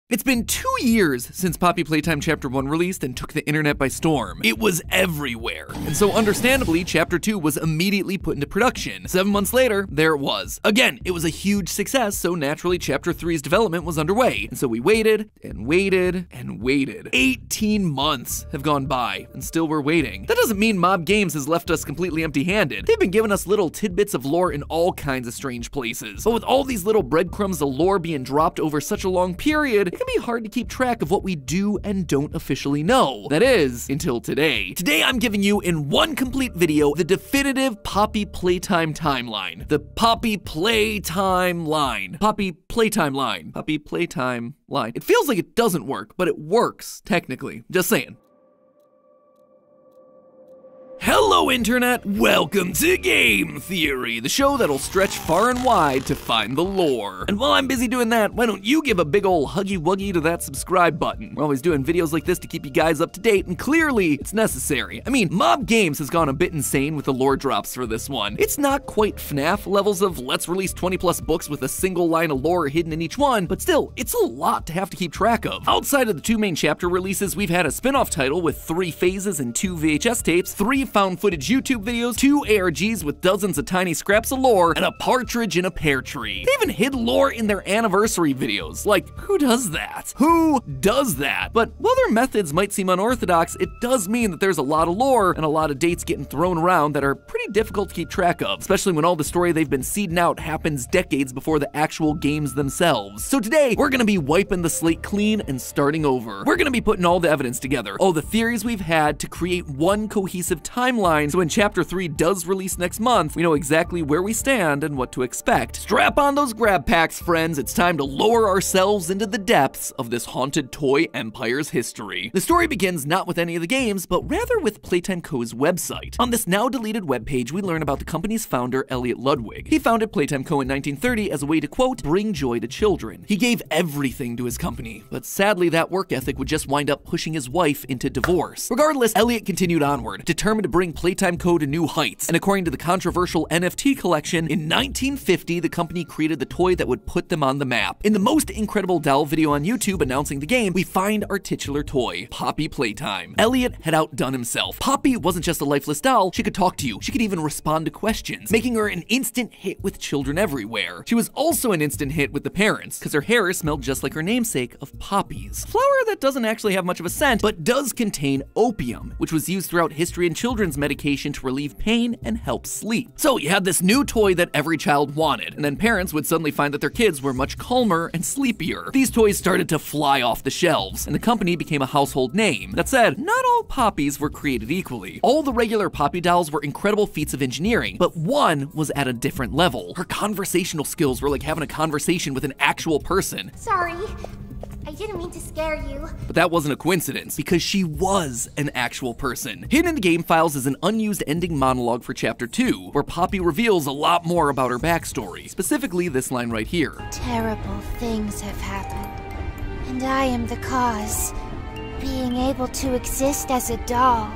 It's been 2 years since Poppy Playtime Chapter 1 released and took the internet by storm. It was everywhere. And so understandably, Chapter 2 was immediately put into production. 7 months later, there it was. Again, it was a huge success, so naturally Chapter 3's development was underway. And so we waited, and waited, and waited. 18 months have gone by, and still we're waiting. That doesn't mean Mob Games has left us completely empty-handed. They've been giving us little tidbits of lore in all kinds of strange places. But with all these little breadcrumbs of lore being dropped over such a long period, it can be hard to keep track of what we do and don't officially know. That is, until today. Today I'm giving you in one complete video the definitive Poppy Playtime timeline. The Poppy Playtime line. Poppy Playtime line. Poppy Playtime line. It feels like it doesn't work, but it works, technically. Just saying. Hello Internet, welcome to Game Theory, the show that'll stretch far and wide to find the lore. And while I'm busy doing that, why don't you give a big ol' huggy-wuggy to that subscribe button? We're always doing videos like this to keep you guys up to date, and clearly, it's necessary. I mean, Mob Games has gone a bit insane with the lore drops for this one. It's not quite FNAF levels of let's release 20+ books with a single line of lore hidden in each one, but still, it's a lot to have to keep track of. Outside of the 2 main chapter releases, we've had a spin-off title with 3 phases and 2 VHS tapes, 3 found footage YouTube videos, 2 ARGs with dozens of tiny scraps of lore, and a partridge in a pear tree. They even hid lore in their anniversary videos. Like, who does that? Who does that? But while their methods might seem unorthodox, it does mean that there's a lot of lore and a lot of dates getting thrown around that are pretty difficult to keep track of, especially when all the story they've been seeding out happens decades before the actual games themselves. So today, we're gonna be wiping the slate clean and starting over. We're gonna be putting all the evidence together, all the theories we've had to create one cohesive timeline, so when Chapter 3 does release next month, we know exactly where we stand and what to expect. Strap on those grab packs, friends. It's time to lower ourselves into the depths of this haunted toy empire's history. The story begins not with any of the games, but rather with Playtime Co.'s website. On this now deleted webpage, we learn about the company's founder, Elliot Ludwig. He founded Playtime Co. in 1930 as a way to, quote, bring joy to children. He gave everything to his company, but sadly that work ethic would just wind up pushing his wife into divorce. Regardless, Elliot continued onward, determined to bring Playtime Co. to new heights, and according to the controversial NFT collection, in 1950 the company created the toy that would put them on the map. In the most incredible doll video on YouTube announcing the game, we find our titular toy, Poppy Playtime. Elliot had outdone himself. Poppy wasn't just a lifeless doll, she could talk to you, she could even respond to questions, making her an instant hit with children everywhere. She was also an instant hit with the parents, because her hair smelled just like her namesake of poppies. Flower that doesn't actually have much of a scent, but does contain opium, which was used throughout history in children's medication to relieve pain and help sleep. So you had this new toy that every child wanted, and then parents would suddenly find that their kids were much calmer and sleepier. These toys started to fly off the shelves, and the company became a household name. That said, not all poppies were created equally. All the regular Poppy dolls were incredible feats of engineering, but one was at a different level. Her conversational skills were like having a conversation with an actual person. Sorry. I didn't mean to scare you. But that wasn't a coincidence, because she was an actual person. Hidden in the game files is an unused ending monologue for Chapter 2, where Poppy reveals a lot more about her backstory, specifically this line right here. Terrible things have happened, and I am the cause. Being able to exist as a doll,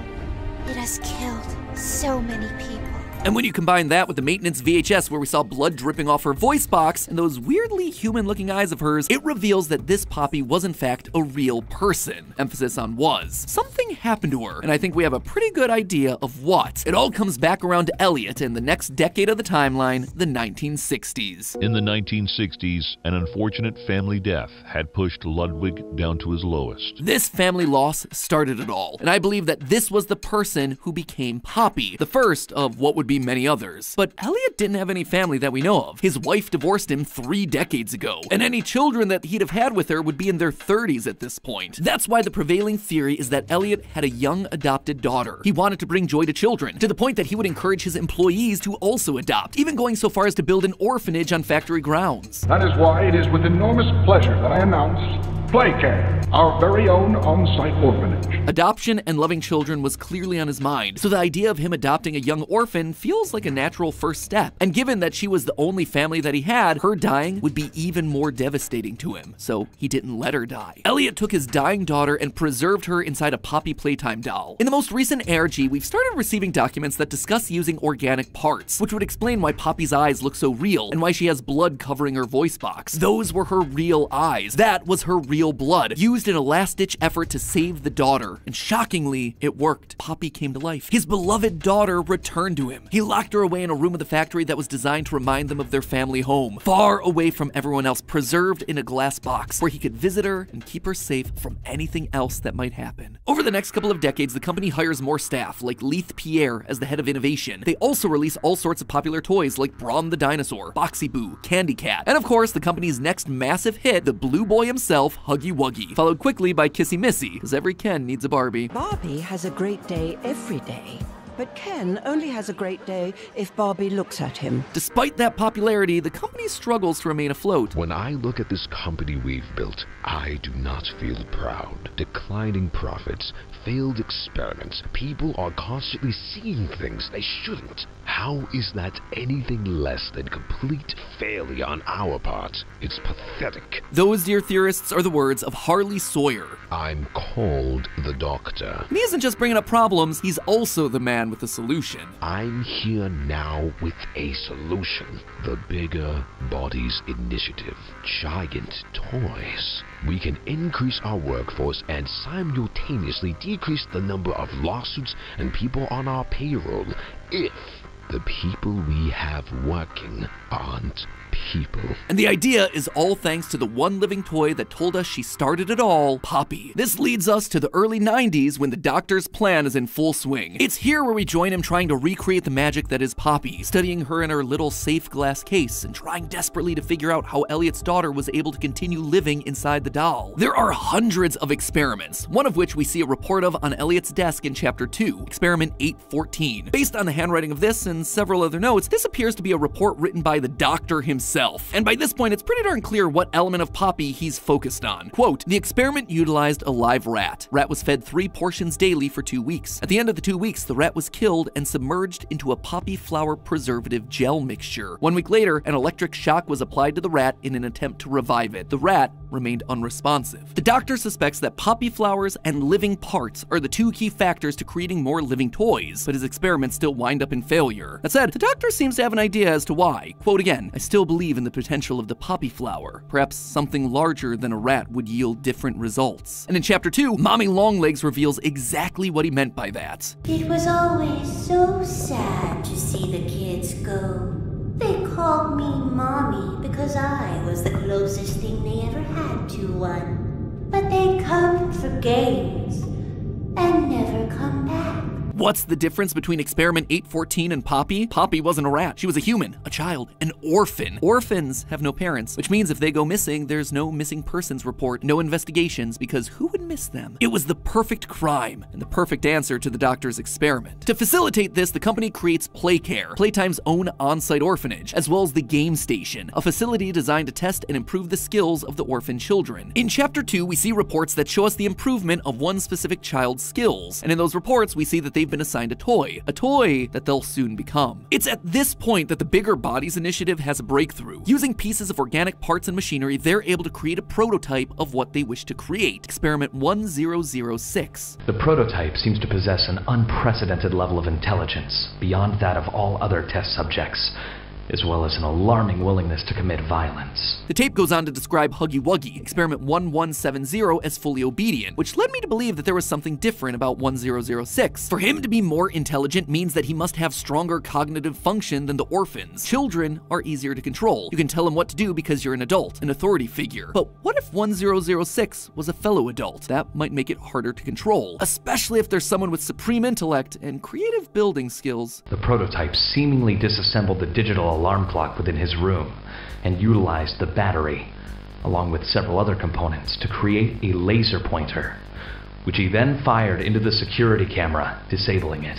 it has killed so many people. And when you combine that with the maintenance VHS where we saw blood dripping off her voice box and those weirdly human-looking eyes of hers, it reveals that this Poppy was in fact a real person. Emphasis on was. Something happened to her, and I think we have a pretty good idea of what. It all comes back around to Elliot in the next decade of the timeline, the 1960s. In the 1960s, an unfortunate family death had pushed Ludwig down to his lowest. This family loss started it all, and I believe that this was the person who became Poppy, the first of what would be many others. But Elliot didn't have any family that we know of. His wife divorced him 3 decades ago, and any children that he'd have had with her would be in their 30s at this point. That's why the prevailing theory is that Elliot had a young adopted daughter. He wanted to bring joy to children, to the point that he would encourage his employees to also adopt, even going so far as to build an orphanage on factory grounds. That is why it is with enormous pleasure that I announce Playcare, our very own on-site orphanage. Adoption and loving children was clearly on his mind, so the idea of him adopting a young orphan feels like a natural first step. And given that she was the only family that he had, her dying would be even more devastating to him, so he didn't let her die. Elliot took his dying daughter and preserved her inside a Poppy Playtime doll. In the most recent ARG, we've started receiving documents that discuss using organic parts, which would explain why Poppy's eyes look so real and why she has blood covering her voice box. Those were her real eyes. That was her real real blood, used in a last-ditch effort to save the daughter. And shockingly, it worked. Poppy came to life. His beloved daughter returned to him. He locked her away in a room of the factory that was designed to remind them of their family home, far away from everyone else, preserved in a glass box where he could visit her and keep her safe from anything else that might happen. Over the next couple of decades, the company hires more staff, like Pear as the head of innovation. They also release all sorts of popular toys like Brawn the Dinosaur, Boxy Boo, Candy Cat, and of course, the company's next massive hit, the Blue Boy himself, Huggy Wuggy, followed quickly by Kissy Missy, because every Ken needs a Barbie. Barbie has a great day every day. But Ken only has a great day if Barbie looks at him. Despite that popularity, the company struggles to remain afloat. When I look at this company we've built, I do not feel proud. Declining profits, failed experiments, people are constantly seeing things they shouldn't. How is that anything less than complete failure on our part? It's pathetic. Those, dear theorists, are the words of Harley Sawyer. I'm called the Doctor. And he isn't just bringing up problems, he's also the man with a solution. I'm here now with a solution. The Bigger Bodies Initiative. Giant toys. We can increase our workforce and simultaneously decrease the number of lawsuits and people on our payroll if the people we have working aren't people. And the idea is all thanks to the one living toy that told us she started it all, Poppy. This leads us to the early 90s when the Doctor's plan is in full swing. It's here where we join him trying to recreate the magic that is Poppy, studying her in her little safe glass case and trying desperately to figure out how Elliot's daughter was able to continue living inside the doll. There are hundreds of experiments, one of which we see a report of on Elliot's desk in Chapter 2, Experiment 814. Based on the handwriting of this and several other notes, this appears to be a report written by the Doctor himself. And by this point, it's pretty darn clear what element of Poppy he's focused on. Quote, the experiment utilized a live rat. Rat was fed 3 portions daily for 2 weeks. At the end of the 2 weeks, the rat was killed and submerged into a poppy flower preservative gel mixture. 1 week later, an electric shock was applied to the rat in an attempt to revive it. The rat remained unresponsive. The Doctor suspects that poppy flowers and living parts are the 2 key factors to creating more living toys, but his experiments still wind up in failure. That said, the Doctor seems to have an idea as to why. Quote again, I still believe in the potential of the poppy flower. Perhaps something larger than a rat would yield different results. And in Chapter 2, Mommy Longlegs reveals exactly what he meant by that. It was always so sad to see the kids go. They called me Mommy because I was the closest thing they ever had to one. But they come for games and never come back. What's the difference between Experiment 814 and Poppy? Poppy wasn't a rat. She was a human, a child, an orphan. Orphans have no parents, which means if they go missing, there's no missing persons report, no investigations, because who would miss them? It was the perfect crime and the perfect answer to the Doctor's experiment. To facilitate this, the company creates Playcare, Playtime's own on-site orphanage, as well as the Game Station, a facility designed to test and improve the skills of the orphan children. In Chapter 2, we see reports that show us the improvement of one specific child's skills, and in those reports, we see that they've been assigned a toy that they'll soon become. It's at this point that the Bigger Bodies Initiative has a breakthrough. Using pieces of organic parts and machinery, they're able to create a prototype of what they wish to create. Experiment 1006. The prototype seems to possess an unprecedented level of intelligence, beyond that of all other test subjects, as well as an alarming willingness to commit violence. The tape goes on to describe Huggy Wuggy, Experiment 1170, as fully obedient, which led me to believe that there was something different about 1006. For him to be more intelligent means that he must have stronger cognitive function than the orphans. Children are easier to control. You can tell him what to do because you're an adult, an authority figure. But what if 1006 was a fellow adult? That might make it harder to control, especially if there's someone with supreme intellect and creative building skills. The prototype seemingly disassembled the digital alarm clock within his room and utilized the battery, along with several other components, to create a laser pointer, which he then fired into the security camera, disabling it.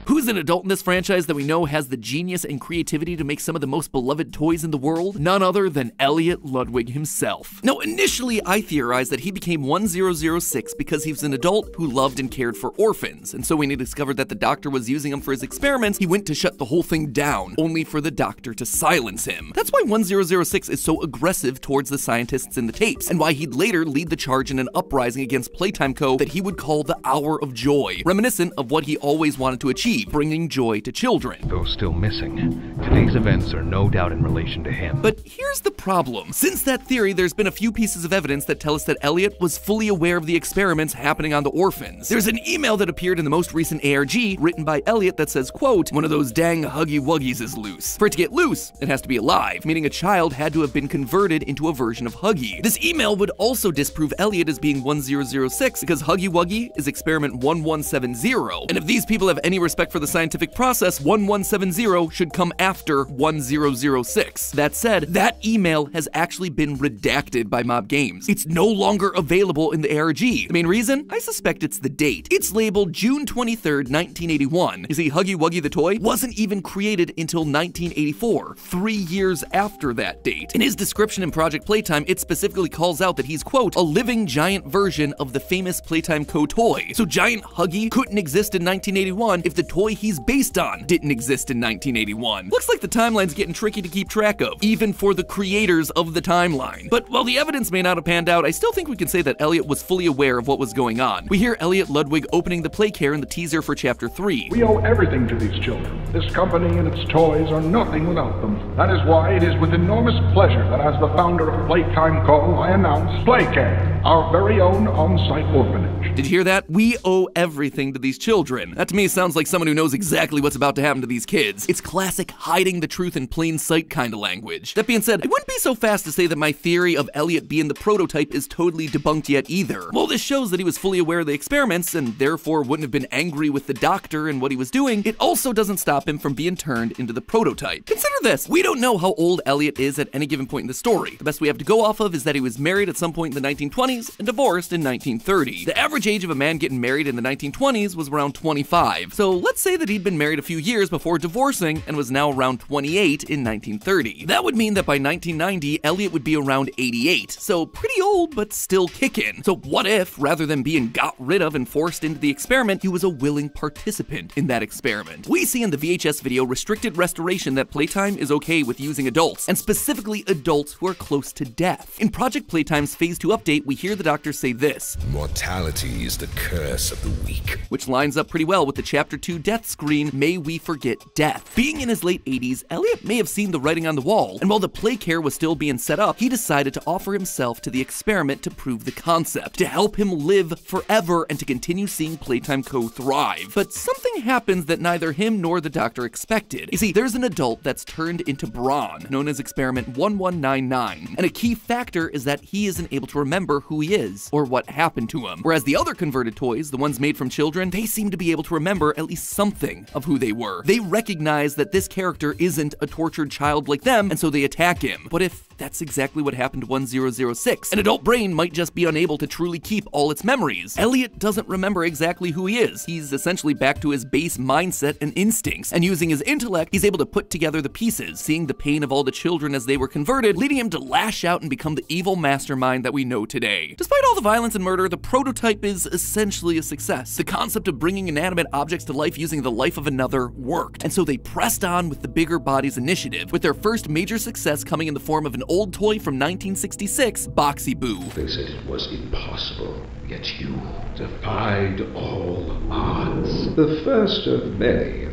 Who's an adult in this franchise that we know has the genius and creativity to make some of the most beloved toys in the world? None other than Elliot Ludwig himself. Now, initially, I theorized that he became 1006 because he was an adult who loved and cared for orphans, and so when he discovered that the Doctor was using him for his experiments, he went to shut the whole thing down, only for the Doctor to silence him. That's why 1006 is so aggressive towards the scientists in the tapes, and why he'd later lead the charge in an uprising against Playtime Co. that he would call the Hour of Joy, reminiscent of what he always wanted to achieve believe, bringing joy to children. Though still missing, today's events are no doubt in relation to him. But here's the problem. Since that theory, there's been a few pieces of evidence that tell us that Elliot was fully aware of the experiments happening on the orphans. There's an email that appeared in the most recent ARG written by Elliot that says, quote, "One of those dang huggy wuggies is loose. For it to get loose, it has to be alive," meaning a child had to have been converted into a version of Huggy. This email would also disprove Elliot as being 1006 because Huggy Wuggy is experiment 1170, and if these people have any respect for the scientific process, 1170 should come after 1006. That said, that email has actually been redacted by Mob Games. It's no longer available in the ARG. The main reason? I suspect it's the date. It's labeled June 23rd, 1981. You see, Huggy Wuggy the toy wasn't even created until 1984, 3 years after that date. In his description in Project Playtime, it specifically calls out that he's, quote, "a living giant version of the famous Playtime Co. toy." So Giant Huggy couldn't exist in 1981 if the toy he's based on didn't exist in 1981. Looks like the timeline's getting tricky to keep track of, even for the creators of the timeline. But while the evidence may not have panned out, I still think we can say that Elliot was fully aware of what was going on. We hear Elliot Ludwig opening the Playcare in the teaser for Chapter 3. "We owe everything to these children. This company and its toys are nothing without them. That is why it is with enormous pleasure that as the founder of Playtime Co., I announce Playcare, our very own on-site orphanage." Did you hear that? We owe everything to these children. That to me sounds like someone who knows exactly what's about to happen to these kids. It's classic hiding the truth in plain sight kind of language. That being said, I wouldn't be so fast to say that my theory of Elliot being the prototype is totally debunked yet either. While this shows that he was fully aware of the experiments and therefore wouldn't have been angry with the doctor and what he was doing, it also doesn't stop him from being turned into the prototype. Consider this. We don't know how old Elliot is at any given point in the story. The best we have to go off of is that he was married at some point in the 1920s and divorced in 1930. The average age of a man getting married in the 1920s was around 25. So let's say that he'd been married a few years before divorcing and was now around 28 in 1930. That would mean that by 1990, Elliot would be around 88. So pretty old, but still kicking. So what if, rather than being got rid of and forced into the experiment, he was a willing participant in that experiment? We see in the VHS video Restricted Restoration that Playtime is okay with using adults, and specifically adults who are close to death. In Project Playtime's Phase 2 update, we hear the doctor say this: "Mortality is the curse of the weak," which lines up pretty well with the Chapter 2 death screen, "May we forget death." Being in his late 80s, Elliot may have seen the writing on the wall, and while the Playcare was still being set up, he decided to offer himself to the experiment to prove the concept, to help him live forever and to continue seeing Playtime Co. thrive. But something happens that neither him nor the doctor expected. You see, there's an adult that's turned into brawn, known as Experiment 1199, and a key factor is that he isn't able to remember who he is or what happened to him, whereas the other converted toys, the ones made from children, they seem to be able to remember at least something of who they were. They recognize that this character isn't a tortured child like them, and so they attack him. But if that's exactly what happened to 1006, an adult brain might just be unable to truly keep all its memories. Elliot doesn't remember exactly who he is. He's essentially back to his base mindset and instincts, and using his intellect, he's able to put together the pieces, seeing the pain of all the children as they were converted, leading him to lash out and become the evil mastermind that we know today. Despite all the violence and murder, the prototype is essentially a success. The concept of bringing inanimate objects to life using the life of another worked, and so they pressed on with the Bigger Bodies initiative, with their first major success coming in the form of an old toy from 1966, Boxy Boo. They said it was impossible, yet you defied all odds. The first of many.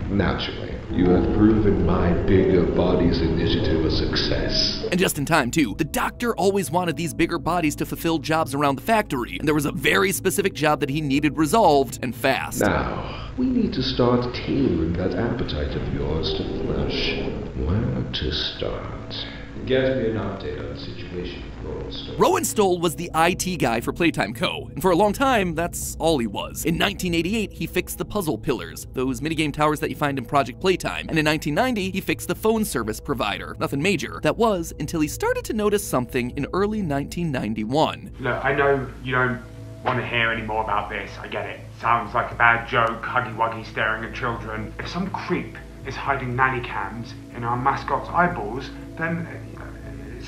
Naturally, you have proven my Bigger Bodies initiative a success. And just in time, too. The doctor always wanted these bigger bodies to fulfill jobs around the factory, and there was a very specific job that he needed resolved, and fast. Now, we need to start tailoring that appetite of yours to flesh. Where to start? Get me an update on the situation with Rowan Stoll. Rowan Stoll was the IT guy for Playtime Co., and for a long time, that's all he was. In 1988, he fixed the puzzle pillars, those minigame towers that you find in Project Playtime, and in 1990, he fixed the phone service provider. Nothing major. That was until he started to notice something in early 1991. Look, I know you don't want to hear any more about this, I get it. Sounds like a bad joke, Huggy Wuggy staring at children. If some creep is hiding nanny cams in our mascot's eyeballs, then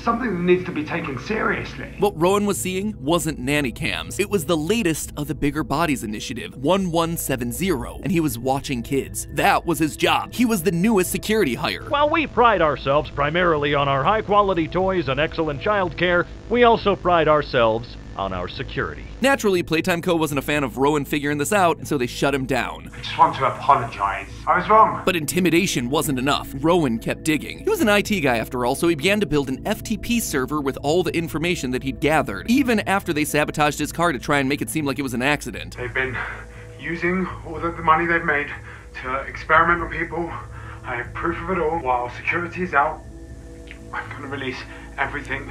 something that needs to be taken seriously. What Rowan was seeing wasn't nanny cams. It was the latest of the Bigger Bodies initiative, 1170, and he was watching kids. That was his job. He was the newest security hire. While we pride ourselves primarily on our high-quality toys and excellent child care, we also pride ourselves on our security. Naturally, Playtime Co. wasn't a fan of Rowan figuring this out, and so they shut him down. I just want to apologize. I was wrong. But intimidation wasn't enough. Rowan kept digging. He was an IT guy after all, so he began to build an FTP server with all the information that he'd gathered, even after they sabotaged his car to try and make it seem like it was an accident. They've been using all the money they've made to experiment on people. I have proof of it all. While security is out, I'm gonna release everything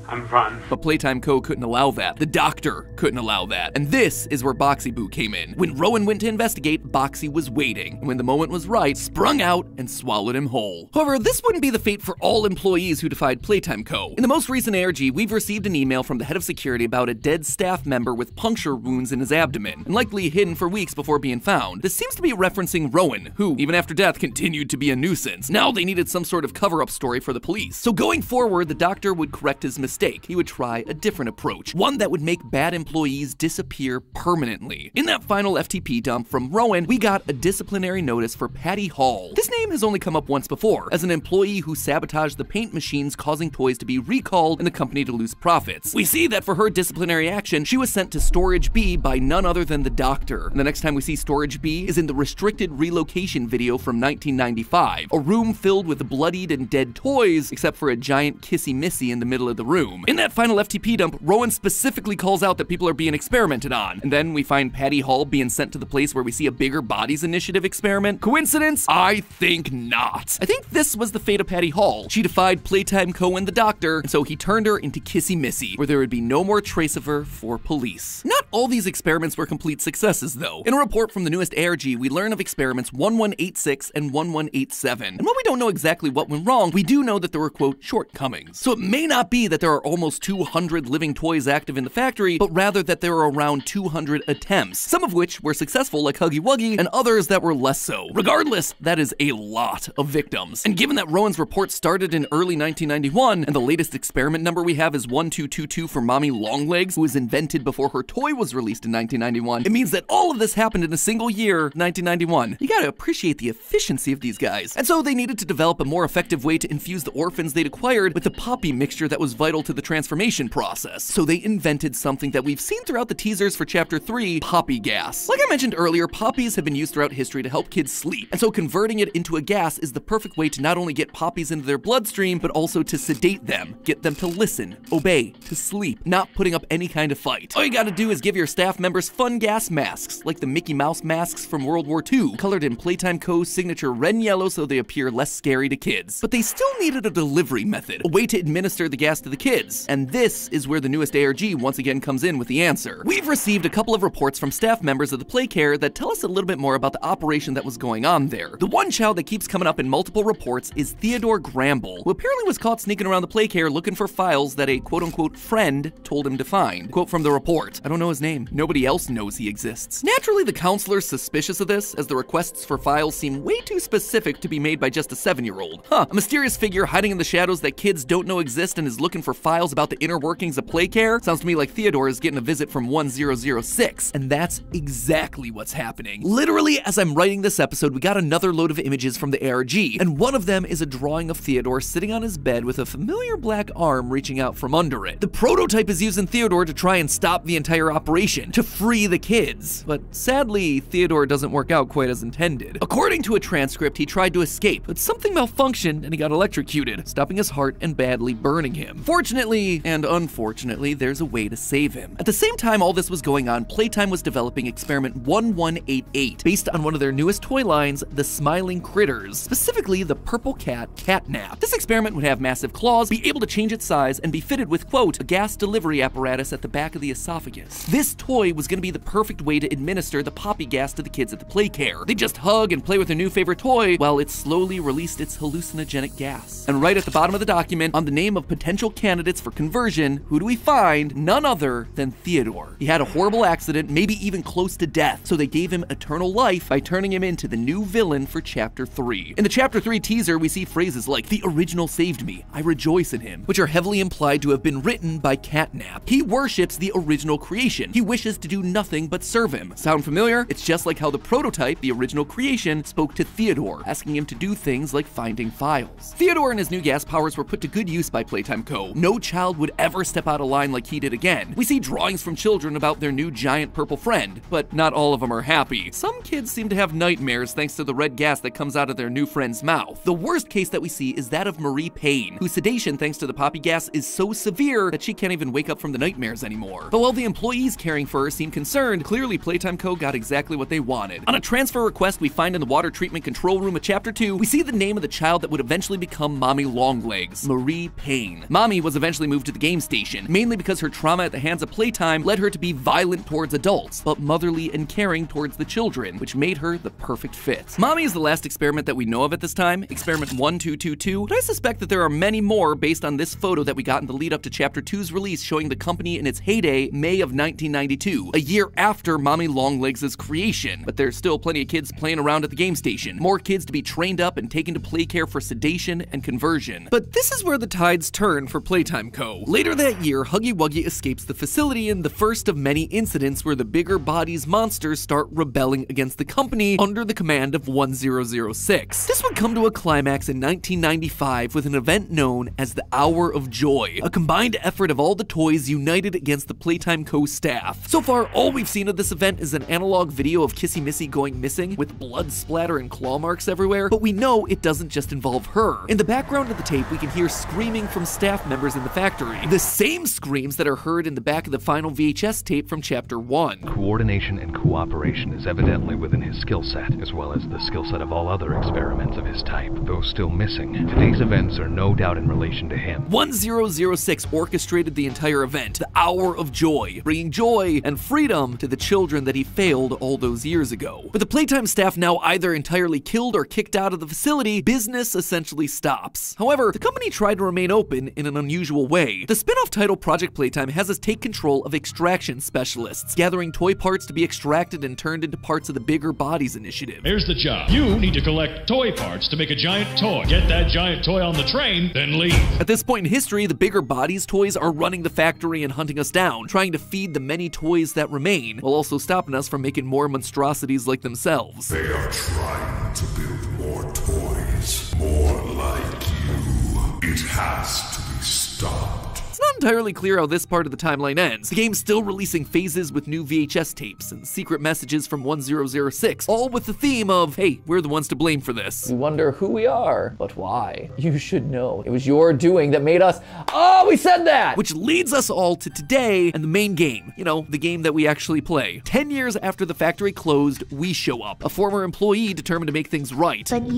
and run. But Playtime Co. couldn't allow that. The doctor couldn't allow that. And this is where Boxy Boo came in. When Rowan went to investigate, Boxy was waiting. And when the moment was right, sprung out and swallowed him whole. However, this wouldn't be the fate for all employees who defied Playtime Co. In the most recent ARG, we've received an email from the head of security about a dead staff member with puncture wounds in his abdomen, and likely hidden for weeks before being found. This seems to be referencing Rowan, who, even after death, continued to be a nuisance. Now they needed some sort of cover-up story for the police. So going forward, the doctor would correct his mistake. He would try a different approach, one that would make bad employees disappear permanently. In that final FTP dump from Rowan, we got a disciplinary notice for Patty Hall. This name has only come up once before, as an employee who sabotaged the paint machines, causing toys to be recalled and the company to lose profits. We see that for her disciplinary action, she was sent to Storage B by none other than the doctor. And the next time we see Storage B is in the restricted relocation video from 1995, a room filled with bloodied and dead toys, except for a giant kissy missy in the middle of the room. In that final FTP dump, Rowan specifically calls out that people are being experimented on, and then we find Patty Hall being sent to the place where we see a Bigger Bodies Initiative experiment. Coincidence? I think not. I think this was the fate of Patty Hall. She defied Playtime Co. and the doctor, and so he turned her into Kissy Missy, where there would be no more trace of her for police. Not all these experiments were complete successes, though. In a report from the newest ARG, we learn of experiments 1186 and 1187, and while we don't know exactly what went wrong, we do know that there were, quote, shortcomings. So it may not be that there are almost 200 living toys active in the factory, but rather that there are around 200 attempts, some of which were successful like Huggy Wuggy, and others that were less so. Regardless, that is a lot of victims. And given that Rowan's report started in early 1991, and the latest experiment number we have is 1222 for Mommy Longlegs, who was invented before her toy was released in 1991, it means that all of this happened in a single year, 1991. You gotta appreciate the efficiency of these guys. And so they needed to develop a more effective way to infuse the orphans they'd acquired with the Poppy mixture that was vital to the transformation process. So they invented something that we've seen throughout the teasers for Chapter 3, Poppy gas. Like I mentioned earlier, poppies have been used throughout history to help kids sleep, and so converting it into a gas is the perfect way to not only get poppies into their bloodstream, but also to sedate them, get them to listen, obey, to sleep, not putting up any kind of fight. All you gotta do is give your staff members fun gas masks, like the Mickey Mouse masks from World War II, colored in Playtime Co.'s signature red and yellow so they appear less scary to kids. But they still needed a delivery method, a way to administer the gas to the kids, and this is where the newest ARG once again comes in with the answer. We've received a couple of reports from staff members of the Playcare that tell us a little bit more about the operation that was going on there. The one child that keeps coming up in multiple reports is Theodore Gramble, who apparently was caught sneaking around the Playcare looking for files that a quote-unquote friend told him to find. Quote from the report, "I don't know his name. Nobody else knows he exists." Naturally, the counselor's suspicious of this, as the requests for files seem way too specific to be made by just a 7-year-old. A mysterious figure hiding in the shadows that kids don't know exist and is looking for files about the inner workings of Playcare? Sounds to me like Theodore is getting a visit from 1006, and that's exactly what's happening. Literally, as I'm writing this episode, we got another load of images from the ARG, and one of them is a drawing of Theodore sitting on his bed with a familiar black arm reaching out from under it. The prototype is using Theodore to try and stop the entire operation, to free the kids. But sadly, Theodore doesn't work out quite as intended. According to a transcript, he tried to escape, but something malfunctioned and he got electrocuted, stopping his heart and badly burning him. Fortunately, and unfortunately, there's a way to save him. At the same time all this was going on, Playtime was developing experiment 1188, based on one of their newest toy lines, the Smiling Critters, specifically the purple cat, Catnap. This experiment would have massive claws, be able to change its size, and be fitted with, quote, a gas delivery apparatus at the back of the esophagus. This toy was going to be the perfect way to administer the Poppy gas to the kids at the Playcare. They just hug and play with their new favorite toy while it slowly released its hallucinogenic gas. And right at the bottom of the document, on the name of potential candidates for conversion, who do we find? None other than Theodore. He had a horrible accident, maybe even close to death, so they gave him eternal life by turning him into the new villain for Chapter 3. In the Chapter 3 teaser, we see phrases like, "The original saved me, I rejoice in him," which are heavily implied to have been written by Catnap. He worships the original creation. He wishes to do nothing but serve him. Sound familiar? It's just like how the prototype, the original creation, spoke to Theodore, asking him to do things like finding files. Theodore and his new gas powers were put to good use by Playtime Co., no child would ever step out of line like he did again. We see drawings from children about their new giant purple friend, but not all of them are happy. Some kids seem to have nightmares thanks to the red gas that comes out of their new friend's mouth. The worst case that we see is that of Marie Payne, whose sedation thanks to the poppy gas is so severe that she can't even wake up from the nightmares anymore. But while the employees caring for her seem concerned, clearly Playtime Co. got exactly what they wanted. On a transfer request we find in the water treatment control room of Chapter 2, we see the name of the child that would eventually become Mommy Longlegs, Marie Payne. Mommy was eventually moved to the game station, mainly because her trauma at the hands of Playtime led her to be violent towards adults, but motherly and caring towards the children, which made her the perfect fit. Mommy is the last experiment that we know of at this time, experiment 1222, but I suspect that there are many more based on this photo that we got in the lead up to Chapter 2's release showing the company in its heyday, May of 1992, a year after Mommy Longlegs' creation. But there's still plenty of kids playing around at the game station, more kids to be trained up and taken to play care for sedation and conversion. But this is where the tides turn for Playtime Co. Later that year, Huggy Wuggy escapes the facility in the first of many incidents where the bigger bodies monsters start rebelling against the company under the command of 1006. This would come to a climax in 1995 with an event known as the Hour of Joy, a combined effort of all the toys united against the Playtime Co. staff. So far, all we've seen of this event is an analog video of Kissy Missy going missing with blood splatter and claw marks everywhere, but we know it doesn't just involve her. In the background of the tape, we can hear screaming from staff members in the factory, the same screams that are heard in the back of the final VHS tape from Chapter 1. Coordination and cooperation is evidently within his skill set, as well as the skill set of all other experiments of his type, though still missing. Today's events are no doubt in relation to him. 1006 orchestrated the entire event, the Hour of Joy, bringing joy and freedom to the children that he failed all those years ago. With the Playtime staff now either entirely killed or kicked out of the facility, business essentially stops. However, the company tried to remain open in an unusual way. The spin-off title Project Playtime has us take control of extraction specialists, gathering toy parts to be extracted and turned into parts of the Bigger Bodies initiative. Here's the job. You need to collect toy parts to make a giant toy. Get that giant toy on the train, then leave. At this point in history, the Bigger Bodies toys are running the factory and hunting us down, trying to feed the many toys that remain, while also stopping us from making more monstrosities like themselves. They are trying to build more toys, more like you. It has to be stopped. It's not entirely clear how this part of the timeline ends. The game's still releasing phases with new VHS tapes and secret messages from 1006, all with the theme of, hey, we're the ones to blame for this. We wonder who we are, but why? You should know. It was your doing that made us, oh, we said that! Which leads us all to today and the main game. You know, the game that we actually play. 10 years after the factory closed, we show up. A former employee determined to make things right. But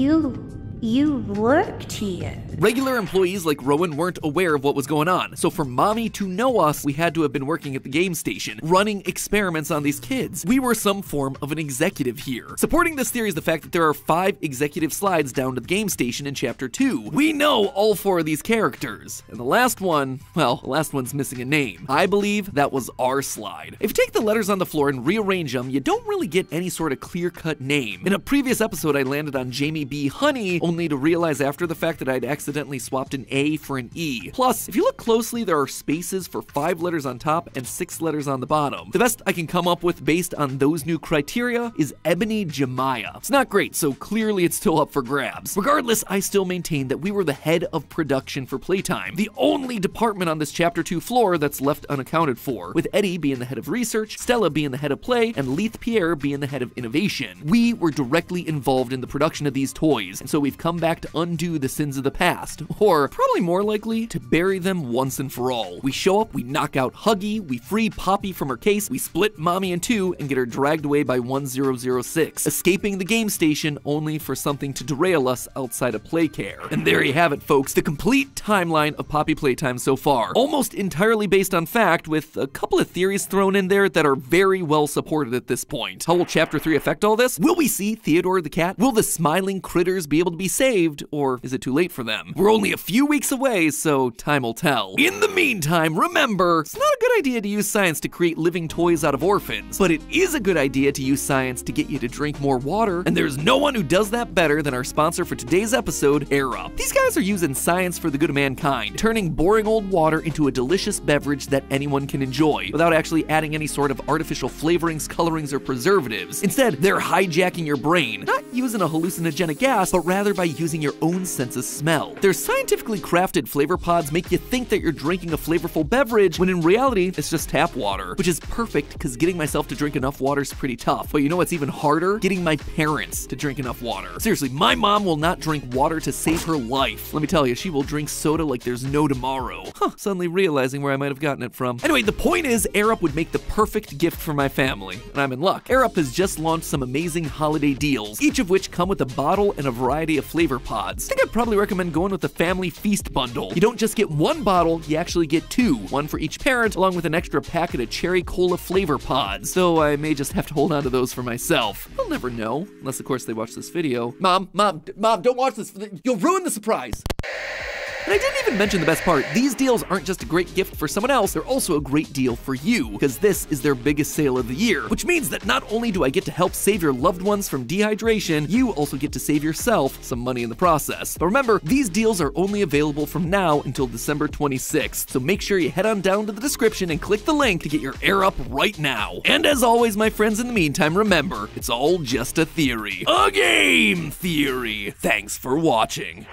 you worked here. Regular employees like Rowan weren't aware of what was going on, so for Mommy to know us, we had to have been working at the game station, running experiments on these kids. We were some form of an executive here. Supporting this theory is the fact that there are 5 executive slides down to the game station in Chapter 2. We know all 4 of these characters, and the last one, well, the last one's missing a name. I believe that was our slide. If you take the letters on the floor and rearrange them, you don't really get any sort of clear-cut name. In a previous episode, I landed on Jamie B. Honey, only to realize after the fact that I'd accidentally swapped an A for an E. Plus, if you look closely, there are spaces for 5 letters on top and 6 letters on the bottom. The best I can come up with based on those new criteria is Ebony Jemiah. It's not great, so clearly it's still up for grabs. Regardless, I still maintain that we were the head of production for Playtime, the only department on this Chapter 2 floor that's left unaccounted for, with Eddie being the head of research, Stella being the head of play, and Leith Pierre being the head of innovation. We were directly involved in the production of these toys, and so we've come back to undo the sins of the past, or probably more likely to bury them once and for all. We show up, we knock out Huggy, we free Poppy from her case, we split Mommy in 2 and get her dragged away by 1006, escaping the game station only for something to derail us outside of Playcare. And there you have it, folks, the complete timeline of Poppy Playtime so far, almost entirely based on fact, with a couple of theories thrown in there that are very well supported at this point. How will Chapter 3 affect all this? Will we see Theodore the cat? Will the smiling critters be able to be saved, or is it too late for them? We're only a few weeks away, so time will tell. In the meantime, remember, it's not a good idea to use science to create living toys out of orphans, but it is a good idea to use science to get you to drink more water, and there's no one who does that better than our sponsor for today's episode, Air Up. These guys are using science for the good of mankind, turning boring old water into a delicious beverage that anyone can enjoy, without actually adding any sort of artificial flavorings, colorings, or preservatives. Instead, they're hijacking your brain, not using a hallucinogenic gas, but rather by using your own sense of smell. Their scientifically crafted flavor pods make you think that you're drinking a flavorful beverage, when in reality, it's just tap water, which is perfect because getting myself to drink enough water is pretty tough. But you know what's even harder? Getting my parents to drink enough water. Seriously, my mom will not drink water to save her life. Let me tell you, she will drink soda like there's no tomorrow. Suddenly realizing where I might have gotten it from. Anyway, the point is, Air Up would make the perfect gift for my family, and I'm in luck. Air Up has just launched some amazing holiday deals, each of which come with a bottle and a variety of flavor pods. I think I'd probably recommend going with the Family Feast bundle. You don't just get one bottle, you actually get two, one for each parent, along with an extra packet of cherry cola flavor pods. So I may just have to hold on to those for myself. I'll never know, unless of course they watch this video. Mom, don't watch this. You'll ruin the surprise. And I didn't even mention the best part. These deals aren't just a great gift for someone else, they're also a great deal for you, because this is their biggest sale of the year, which means that not only do I get to help save your loved ones from dehydration, you also get to save yourself some money in the process. But remember, these deals are only available from now until December 26th, so make sure you head on down to the description and click the link to get your Air Up right now. And as always, my friends, in the meantime, remember, it's all just a theory. A game theory! Thanks for watching.